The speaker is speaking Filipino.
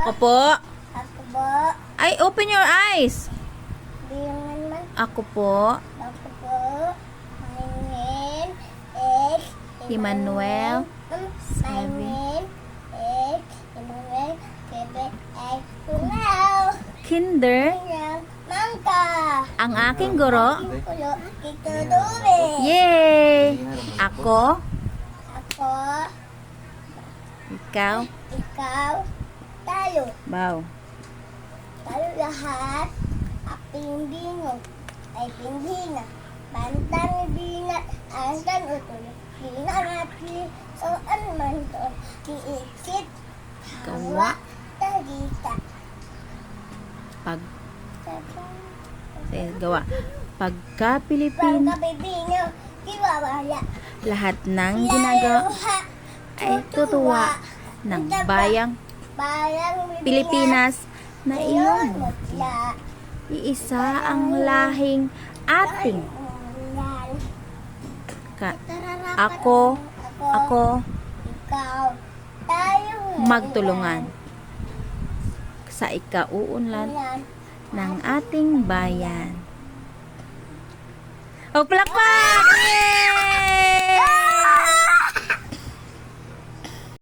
Ako po. Ako po. Ay, open your eyes. Bilangan man. Ako po. Ako po. My name is Emmanuel. My name is Emmanuel. Hello. Kinder. Mangka. Ang aking guro. Kulo. Kito Dube. Yay! Ako. Ako. Ikaw. Ikaw. Tayo. Wow. Tayo lahat. Aping bingo. Ay pinghina. Bantang bina. Antan utol. Hina natin. Soan man to. Kiiksit. Gawa. Tagita. Pag gawa. Pagka Pilipino, Pagkabibingo. Kiwawala. lahat ng ginagawa ay tutuwa ng bayang Pilipinas na iyong mutya. Iisa ang lahing ating ako Ikaw. Tayo. magtulungan sa ikauunlad ng ating bayan. O, palakpak! Yay!